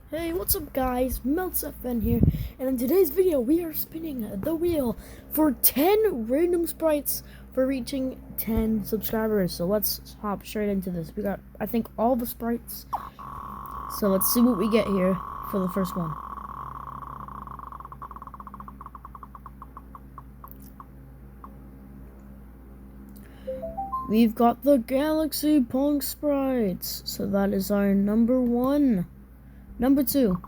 Hey, what's up guys, MeltsFN here, and in today's video we are spinning the wheel for 10 random sprites for reaching 10 subscribers. So let's hop straight into this. We got, I think, all the sprites. So let's see what we get here for the first one. We've got the Galaxy Punk sprites. So that is our number one. Number two.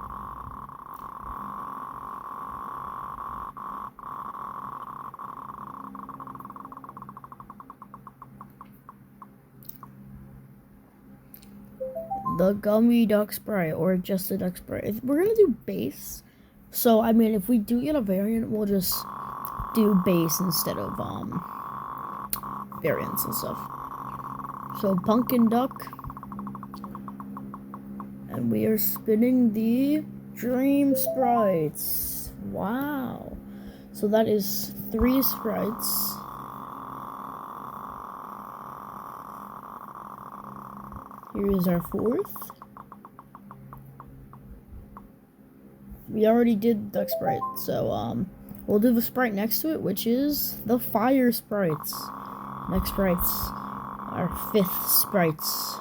The Gummy Duck Sprite, or just a Duck Sprite. We're gonna do base. So, I mean, if we do get a variant, we'll just do base instead of, variants and stuff. So, Pumpkin Duck. And we are spinning the Dream Sprites. Wow. So that is 3 sprites. Here is our 4th. We already did Duck Sprite, so we'll do the sprite next to it, which is the Fire Sprites. Next sprites, our 5th sprites.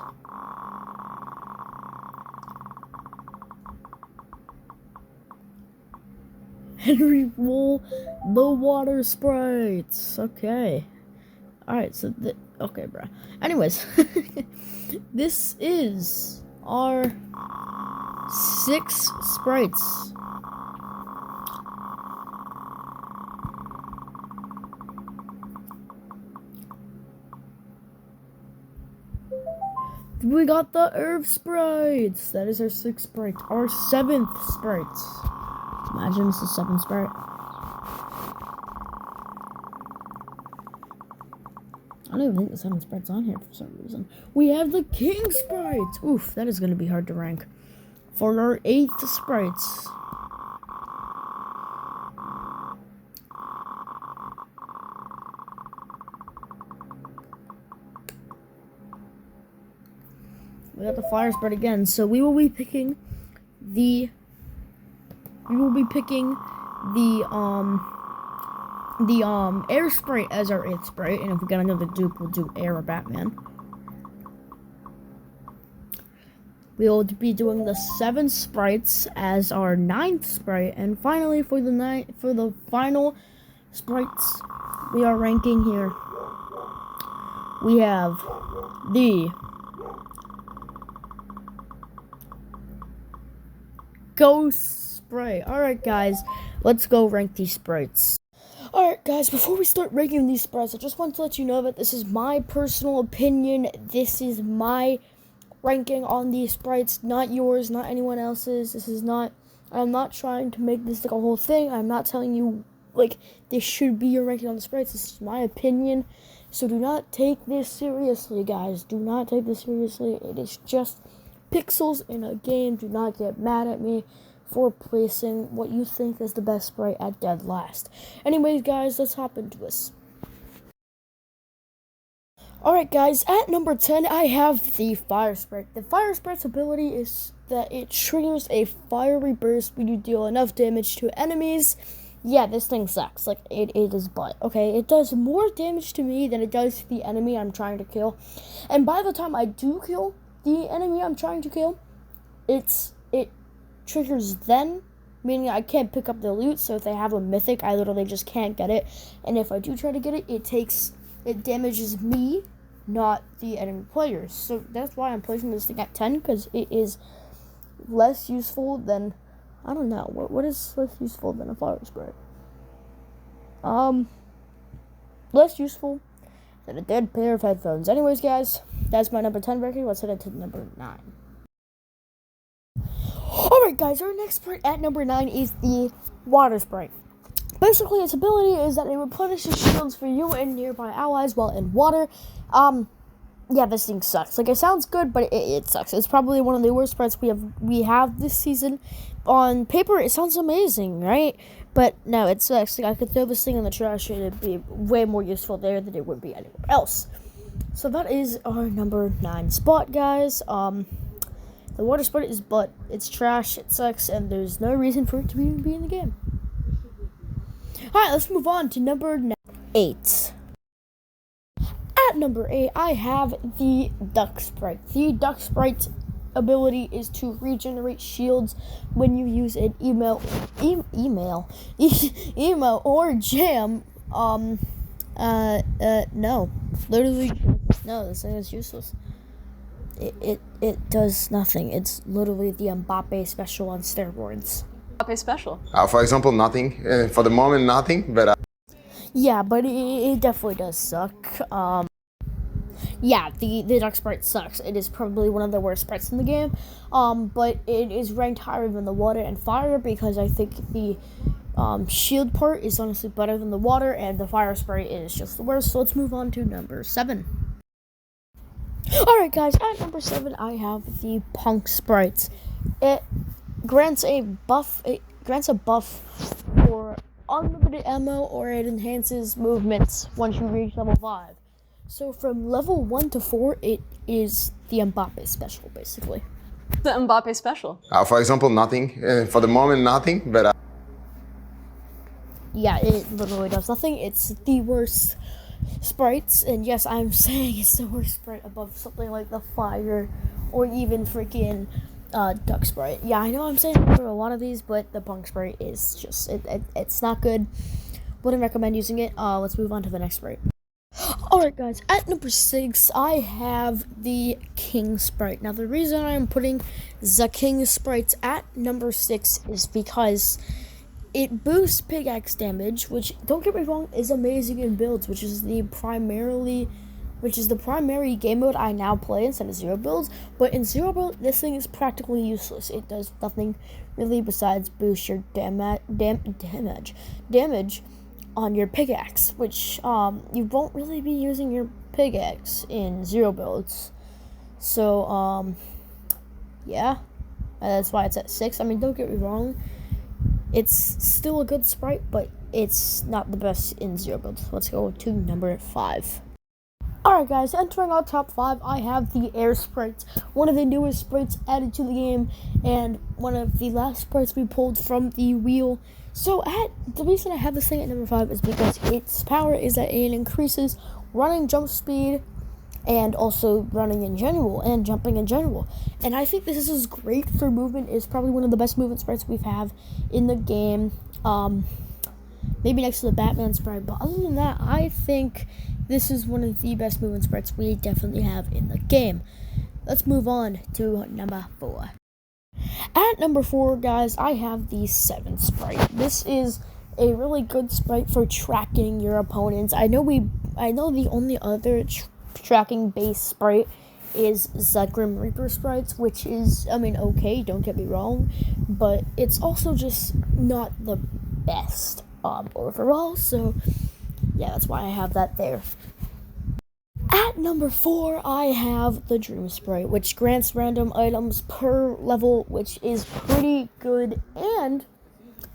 Henry Roll, the Water Sprites. Okay. Alright, so okay, bro. Anyways, this is our 6 sprites. We got the Earth sprites. That is our 6th sprite. Our 7th sprites. Imagine it's the 7th sprite. I don't even think the 7th sprite's on here for some reason. We have the King sprites. Oof, that is going to be hard to rank. For our 8th sprites. We got the Fire sprite again, so we will be picking the Air sprite as our 8th sprite, and if we get another dupe, we'll do Air or Batman. We will be doing the 7 sprites as our 9th sprite, and finally for the final sprites we are ranking here, we have the Ghost sprite. Alright guys, let's go rank these sprites. Alright guys, before we start ranking these sprites, I just want to let you know that this is my personal opinion. This is my ranking on these sprites, not yours, not anyone else's. I'm not trying to make this like a whole thing. I'm not telling you like this should be your ranking on the sprites. This is my opinion. So do not take this seriously, guys. Do not take this seriously. It is just pixels in a game. Do not get mad at me for placing what you think is the best sprite at dead last. Anyways, guys, let's hop into this. Alright, guys, at number 10, I have the Fire sprite. The Fire sprite's ability is that it triggers a fiery burst when you deal enough damage to enemies. Yeah, this thing sucks. Like, it is butt. Okay, it does more damage to me than it does to the enemy I'm trying to kill. And by the time I do kill the enemy I'm trying to kill, it triggers them, meaning I can't pick up the loot. So if they have a mythic, I literally just can't get it. And if I do try to get it, it damages me, not the enemy players. So that's why I'm placing this thing at 10, because it is less useful than, I don't know, what is less useful than a Fire sprite? Less useful than a dead pair of headphones. Anyways, guys, that's my number 10 record. Let's head into number 9. Alright guys, our next sprite at number 9 is the Water sprite. Basically, its ability is that it replenishes shields for you and nearby allies while in water. Yeah, this thing sucks. Like, it sounds good, but it sucks. It's probably one of the worst sprites we have this season. On paper, it sounds amazing, right? But no, it sucks. Like, I could throw this thing in the trash and it'd be way more useful there than it would be anywhere else. So that is our number 9 spot, guys. The water sprite is butt. It's trash, it sucks, and there's no reason for it to even be in the game. Alright, let's move on to number 8. At number 8, I have the duck sprite. The duck sprite ability is to regenerate shields when you use an email or jam. No, literally, no. This thing is useless. It does nothing. It's literally the Mbappe special on steroids. Mbappe special. For example, nothing. For the moment, nothing. But yeah, but it definitely does suck. Yeah, the duck sprite sucks. It is probably one of the worst sprites in the game. But it is ranked higher than the water and fire because I think the shield part is honestly better than the water, and the fire sprite is just the worst. So let's move on to number 7. Alright guys, at number 7 I have the punk sprites. It grants a buff for unlimited ammo, or it enhances movements once you reach level 5. So from level 1 to 4, it is the Mbappe special, basically. The Mbappe special. for example, nothing. For the moment, nothing. But yeah, it literally does nothing. It's the worst sprites, and yes, I'm saying it's the worst sprite above something like the fire or even freaking duck sprite. Yeah, I know I'm saying for a lot of these, but the punk sprite is just it's not good. Wouldn't recommend using it. Let's move on to the next sprite. Alright guys, at number 6 I have the king sprite. Now the reason I'm putting the king sprites at number 6 is because it boosts pickaxe damage, which, don't get me wrong, is amazing in builds, which is the primary game mode I now play instead of zero builds. But in zero build, this thing is practically useless. It does nothing really besides boost your damage on your pickaxe, which you won't really be using your pickaxe in zero builds. So yeah, that's why it's at 6. I mean, don't get me wrong, it's still a good sprite, but it's not the best in zero builds. Let's go to number 5. Alright guys, entering our top 5, I have the air sprites, one of the newest sprites added to the game, and one of the last sprites we pulled from the wheel. So the reason I have this thing at number 5 is because its power is that it increases running jump speed, and also running in general, and jumping in general. And I think this is great for movement. It's probably one of the best movement sprites we have in the game. Maybe next to the Batman sprite, but other than that, I think this is one of the best movement sprites we definitely have in the game. Let's move on to number 4. At number 4, guys, I have the 7 sprite. This is a really good sprite for tracking your opponents. I know the only other tracking base sprite is the Grim Reaper sprites, which is, I mean, okay, don't get me wrong, but it's also just not the best overall. So yeah, that's why I have that there. At number 4, I have the Dream Sprite, which grants random items per level, which is pretty good, and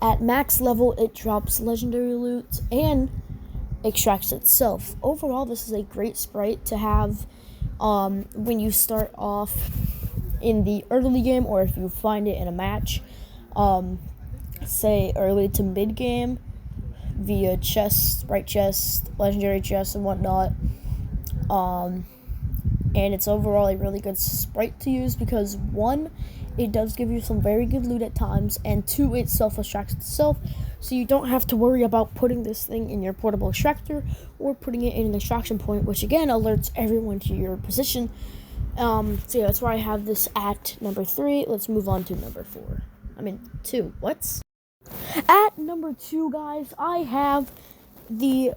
at max level it drops legendary loot and extracts itself. Overall, this is a great sprite to have when you start off in the early game, or if you find it in a match, say early to mid game, via chests, sprite chests, legendary chests, and whatnot. And it's overall a really good sprite to use because 1, it does give you some very good loot at times, and 2, it self-extracts itself, so you don't have to worry about putting this thing in your portable extractor or putting it in an extraction point, which again alerts everyone to your position. So yeah, that's why I have this at number 3. Let's move on to number 2. What? At number 2, guys, I have the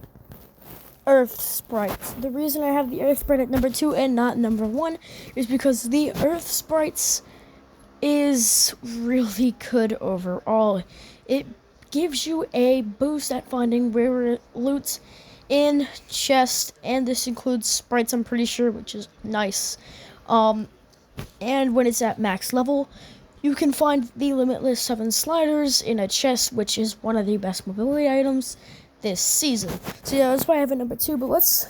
Earth sprites. The reason I have the Earth sprite at number 2 and not number 1 is because the Earth sprites is really good overall. It gives you a boost at finding rare loot in chests, and this includes sprites, I'm pretty sure, which is nice. And when it's at max level, you can find the limitless 7 sliders in a chest, which is one of the best mobility items this season. So yeah, that's why I have it number 2, but let's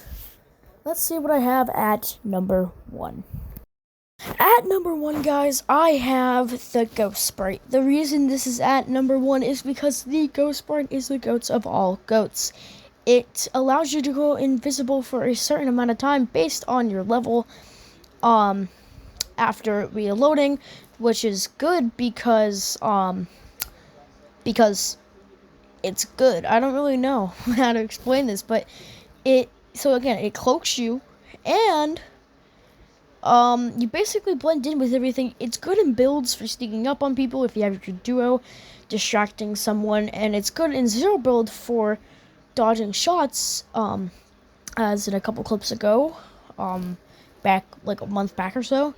see what I have at number 1. At number 1, guys, I have the Ghost Sprite. The reason this is at number 1 is because the Ghost Sprite is the goats of all goats. It allows you to go invisible for a certain amount of time based on your level after reloading, which is good because it's good. I don't really know how to explain this, but it cloaks you, and you basically blend in with everything. It's good in builds for sneaking up on people if you have your duo, distracting someone, and it's good in zero build for dodging shots, as in a couple clips ago, back like a month back or so.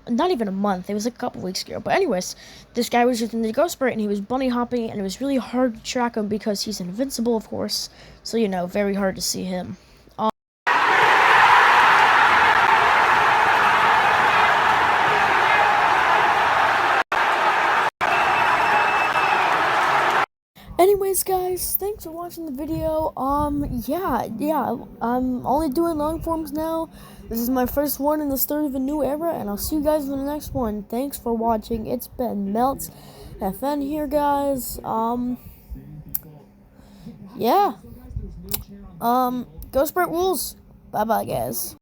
Not even a month, it was like a couple weeks ago. But anyways, this guy was using the Ghost Sprite and he was bunny hopping, and it was really hard to track him because he's invincible, of course. So, very hard to see him. Anyways, guys, thanks for watching the video. I'm only doing long forms now. This is my first one in the start of a new era, and I'll see you guys in the next one. Thanks for watching. It's been Melts FN here, guys. Yeah. Ghost Sprite rules. Bye-bye, guys.